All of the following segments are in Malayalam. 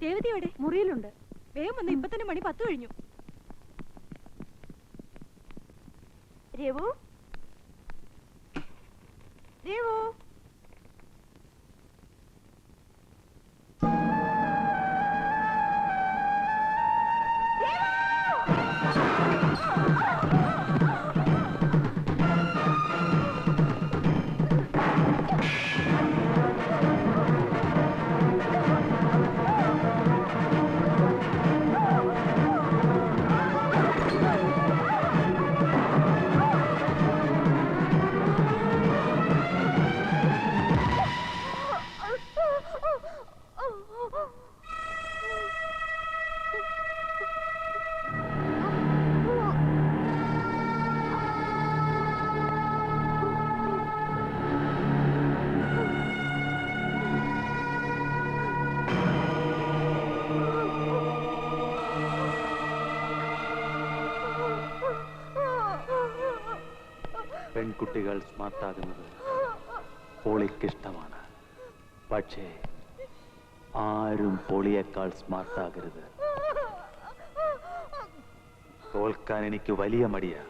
രേവതി എവിടെ? മുറിയിലുണ്ട്. വേഗം വന്ന്, ഇപ്പൊ തന്നെ മണി 10 കഴിഞ്ഞു. രേവു, രേവു. പെൺകുട്ടികൾ സ്മാർട്ടാകുന്നത് പോളിക്കിഷ്ടമാണ്. പക്ഷേ ആരും പോളിയേക്കാൾ സ്മാർട്ടാകരുത്. തോൽക്കാൻ എനിക്ക് വലിയ മടിയാ.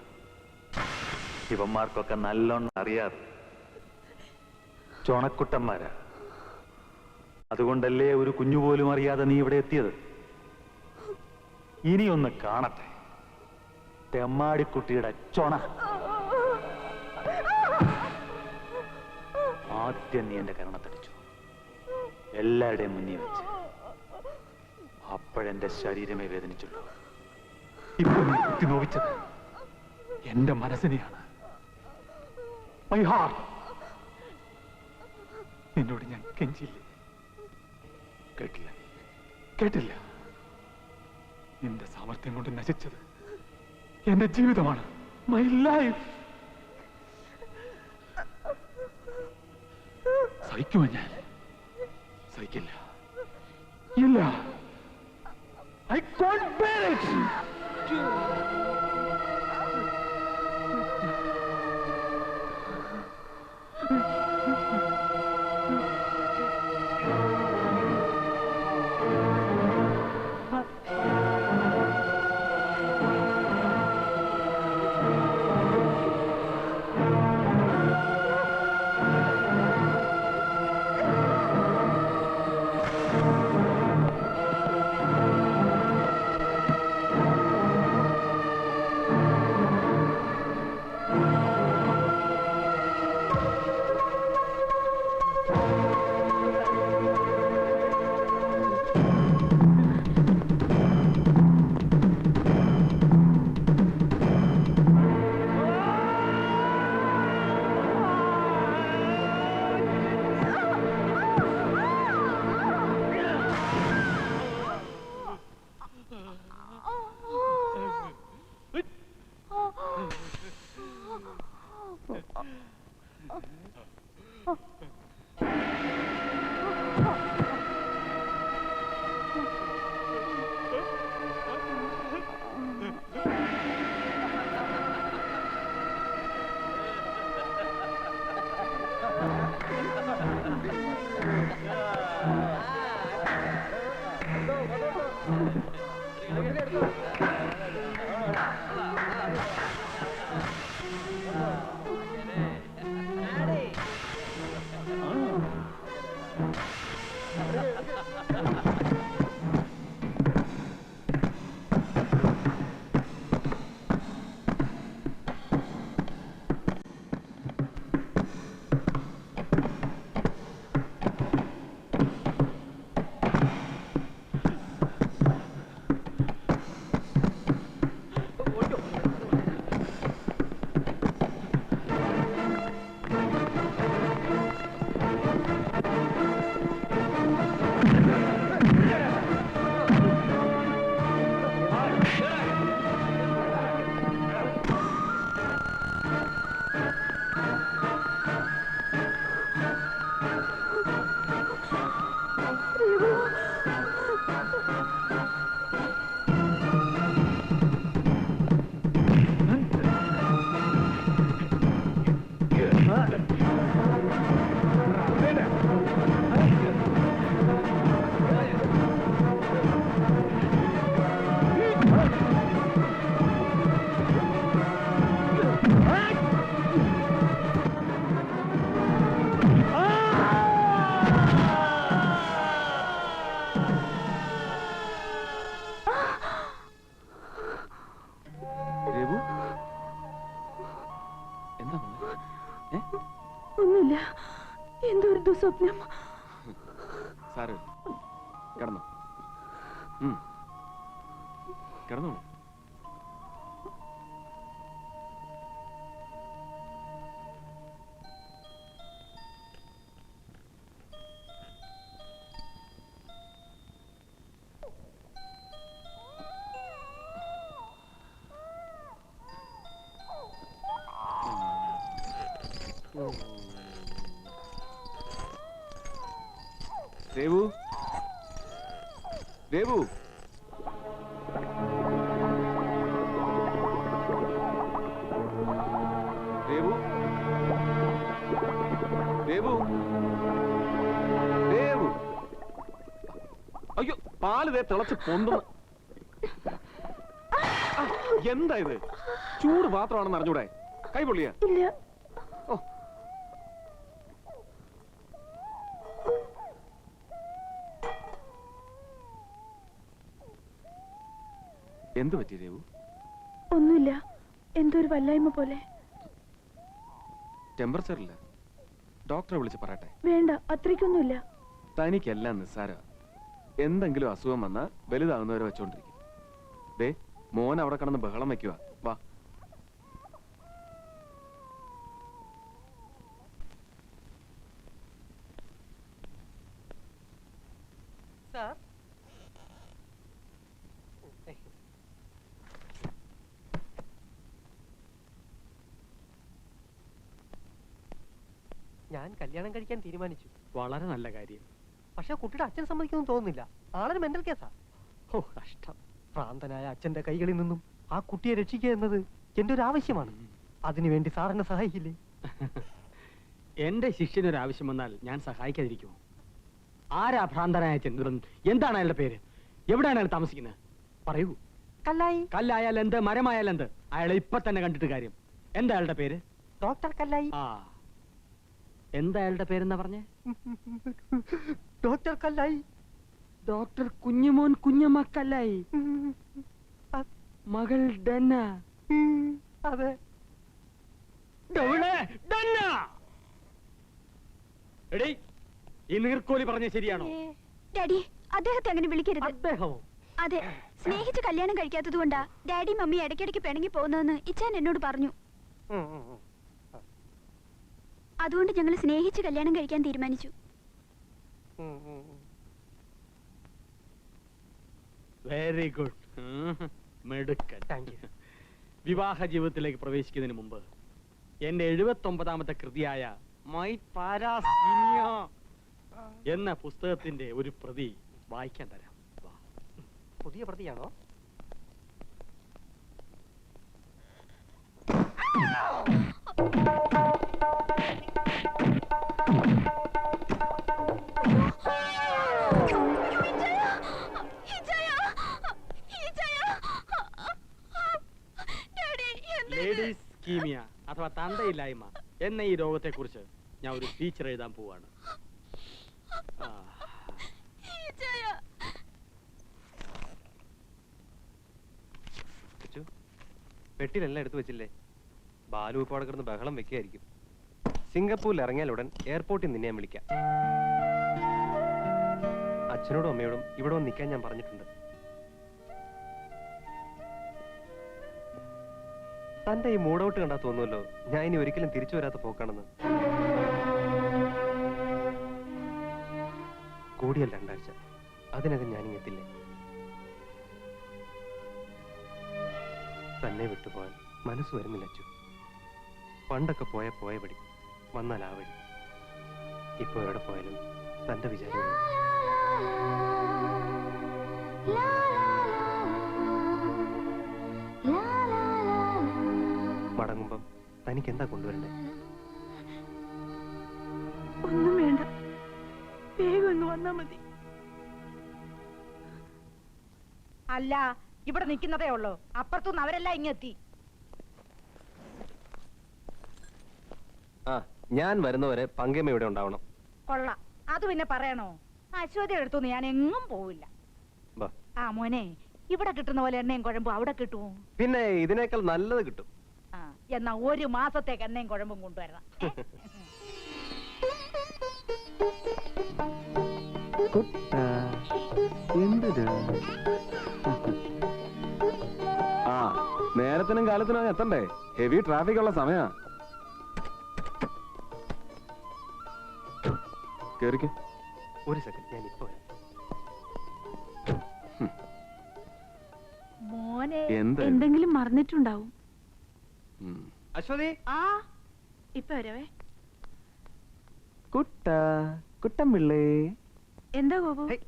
ഇവന്മാർക്കൊക്കെ നല്ലോണം അറിയാതെ ചൊണക്കുട്ടന്മാരാ. അതുകൊണ്ടല്ലേ ഒരു കുഞ്ഞുപോലും അറിയാതെ നീ ഇവിടെ എത്തിയത്. ഇനിയൊന്ന് കാണട്ടെ തെമ്മാടിക്കുട്ടിയുടെ ചൊണ. ആദ്യം നീ എന്റെ കരണത്തടിച്ചു, എല്ലാവരുടെയും മുന്നിൽ വെച്ച്. അപ്പോഴെന്റെ ശരീരമേ വേദനിച്ചുള്ളൂ. ഇപ്പൊ നീ കുത്തി നോവിച്ചത് എന്റെ മനസ്സിനെയാണ്. My heart. നിന്നോട് ഞാൻ കെഞ്ചില്ലേ? കേട്ടില്ല, കേട്ടില്ല. നിന്റെ സാമർത്ഥ്യം കൊണ്ട് നശിച്ചത് എന്റെ ജീവിതമാണ്. My life. സഹിക്കുമോ? ഞാൻ സഹിക്കില്ല. ഇല്ല. I can't bear it. ഒന്നുമില്ല, എന്തോ ഒരു ദുസ്വപ്നം. സാറ് കിടന്നോ, കിടന്നോ. ദേവു, ദേവു, ദേവു, ദേവു, ദേവു. അയ്യോ, പാല് ദേ തിളച്ച് പൊന്തുന്നു. എന്താ ഇത്? ചൂട് മാത്രമാണെന്ന് അറിഞ്ഞൂടെ? കൈ പൊള്ളിയ? ഓ, എന്ത് പറ്റി ദേവു? ഒന്നുമില്ല, എന്തോ ഒരു വല്ലായ്മ പോലെ. ടെമ്പറേച്ചർ ഇല്ല, ഡോക്ടറെ വിളിച്ച് പറയട്ടെ? വേണ്ട, അത്രയ്ക്കൊന്നുമില്ല. തനിക്കെല്ലാം നിസ്സാര. എന്തെങ്കിലും അസുഖം വന്നാൽ വലുതാകുന്നവരെ വെച്ചോണ്ടിരിക്കും. ദേ, മോൻ അവിടെ കിടന്ന് ബഹളം വെക്കുക. വാ. ഞാൻ കല്യാണം കഴിക്കാൻ തീരുമാനിച്ചു. വളരെ നല്ല കാര്യം. പക്ഷെ കുട്ടിയുടെ അച്ഛൻ സമ്മതിക്കുമെന്ന് തോന്നുന്നില്ല. ആളൊരു മെന്റൽ കേസാ. ഓ കഷ്ടം. ഭ്രാന്തനായ അച്ഛന്റെ കൈകളിൽ നിന്നും ആ കുട്ടിയെ രക്ഷിക്കുക എന്നത് എന്റെ ഒരു ആവശ്യമാണ്. അതിനുവേണ്ടി സാറിനെ സഹായിക്കില്ലേ? എന്റെ ശിഷ്യനൊരാവശ്യം വന്നാൽ ഞാൻ സഹായിക്കാതിരിക്കുമോ? ആരാ ഭ്രാന്തനായ ചന്ദ്രൻ? എന്താണ് അയാളുടെ പേര്? എവിടെയാണ് അയാൾ താമസിക്കുന്നത്? പറയൂ. കല്ലായി. കല്ലായാൽ എന്ത്, മരമായാൽ എന്ത്? അയാളെ ഇപ്പൊ തന്നെ കണ്ടിട്ട് കാര്യം. എന്താ അയാളുടെ പേര്? ഡോക്ടർ കല്ലായി. ആ, എന്താ അയാളുടെ പേരെന്നാ പറഞ്ഞേ? ഡോക്ടർ കല്ലായി. ഡോക്ടർ കുഞ്ഞുമോൻ കുഞ്ഞമ്മ കല്ലായി. മകൾ ഡന്ന. അതെ. എടീ, ഈ നീർക്കോലി പറഞ്ഞ ശരിയാണോ? ഡാഡി, അദ്ദേഹത്തെ അങ്ങനെ വിളിക്കരുത്. അദ്ദേഹമോ? അതെ, സ്നേഹിച്ച് കല്യാണം കഴിക്കാത്തത് കൊണ്ടാ ഡാഡി മമ്മി ഇടയ്ക്കിടയ്ക്ക് പിണങ്ങി പോകുന്നതെന്ന് ഇച്ചാൻ എന്നോട് പറഞ്ഞു. അതുകൊണ്ട് ഞങ്ങൾ സ്നേഹിച്ച് കല്യാണം കഴിക്കാൻ തീരുമാനിച്ചു. വെരി ഗുഡ്, മിടുക്കൻ. Thank you. വിവാഹ ജീവിതത്തിലേക്ക് പ്രവേശിക്കുന്നതിന് മുമ്പ് എന്റെ 79ാമത്തെ കൃതിയായ മൈ പാരാസീനിയ എന്ന പുസ്തകത്തിന്റെ ഒരു പ്രതി വായിക്കാൻ തരാം. പുതിയ പ്രതിയാണോ? ലേഡീസ് സ്കീമിയ അഥവാ തന്തയില്ലായ്മ എന്ന ഈ രോഗത്തെ കുറിച്ച് ഞാൻ ഒരു ടീച്ചർ എഴുതാൻ പോവാണ്. പെട്ടിലെല്ലാം എടുത്തു വെച്ചില്ലേ? ബാലു ഇപ്പോൾ അവിടെ കിടന്ന് ബഹളം വെക്കുകയായിരിക്കും. സിംഗപ്പൂരിൽ ഇറങ്ങിയാലുടൻ എയർപോർട്ടിൽ നിന്നെ ഞാൻ വിളിക്കാം. അച്ഛനോടും അമ്മയോടും ഇവിടെ വന്ന് നിൽക്കാൻ ഞാൻ പറഞ്ഞിട്ടുണ്ട്. തന്റെ ഈ മൂഡൌട്ട് കണ്ടാ തോന്നുമല്ലോ ഞാൻ ഇനി ഒരിക്കലും തിരിച്ചു വരാത്ത പോക്കാണെന്ന്. കൂടിയാൽ 2 ആഴ്ച, അതിനകം ഞാനിങ്ങ് എത്തില്ലേ. തന്നെ വിട്ടുപോകാൻ മനസ്സ് വരുന്നില്ല അച്ചു. പണ്ടൊക്കെ പോയ പടി, വന്നാൽ ആ വഴി. ഇപ്പൊ എവിടെ പോയാലും തന്റെ വിചാരം. മടങ്ങുമ്പം തനിക്ക് എന്താ കൊണ്ടുവരണ്ടേ? ഒന്നും വേണ്ട, വേഗം ഒന്ന് വന്നാ മതി. അല്ല, ഇവിടെ നിൽക്കുന്നതേ ഉള്ളൂ. അപ്പുറത്തുനിന്ന് അവരെല്ലാം ഇങ്ങെത്തി. ആ, ഞാൻ വരുന്നവരെ പങ്കമ്മ ഇവിടെ ഉണ്ടാവണം. കൊള്ളാം, അത് പിന്നെ പറയണോ? അശ്വതി എടുത്തു ഞാൻ എങ്ങും പോവില്ല. ആ മോനെ, ഇവിടെ കിട്ടുന്ന പോലെ എണ്ണയും കുഴമ്പും അവിടെ കിട്ടുമോ? പിന്നെ ഇതിനേക്കാൾ നല്ലത് കിട്ടും. ആ, എന്നാ 1 മാസത്തേക്ക് എണ്ണയും കുഴമ്പും കൊണ്ടുവരണം. ആ നേരത്തിനും കാലത്തിനും എത്തണ്ടേ? ഹെവി ട്രാഫിക് ഉള്ള സമയാ. കേറിക്ക്. ഒരു സെക്കൻഡ്, ഞാൻ ഇപ്പൊ വരാം. മോനെ എന്താ എന്തെങ്കിലും മറന്നിട്ടുണ്ടാവും. അശ്വതി, ആ ഇപ്പൊ വരവേ. കുട്ടം പിള്ളേ. എന്താ ഗോപു? ഹേയ്.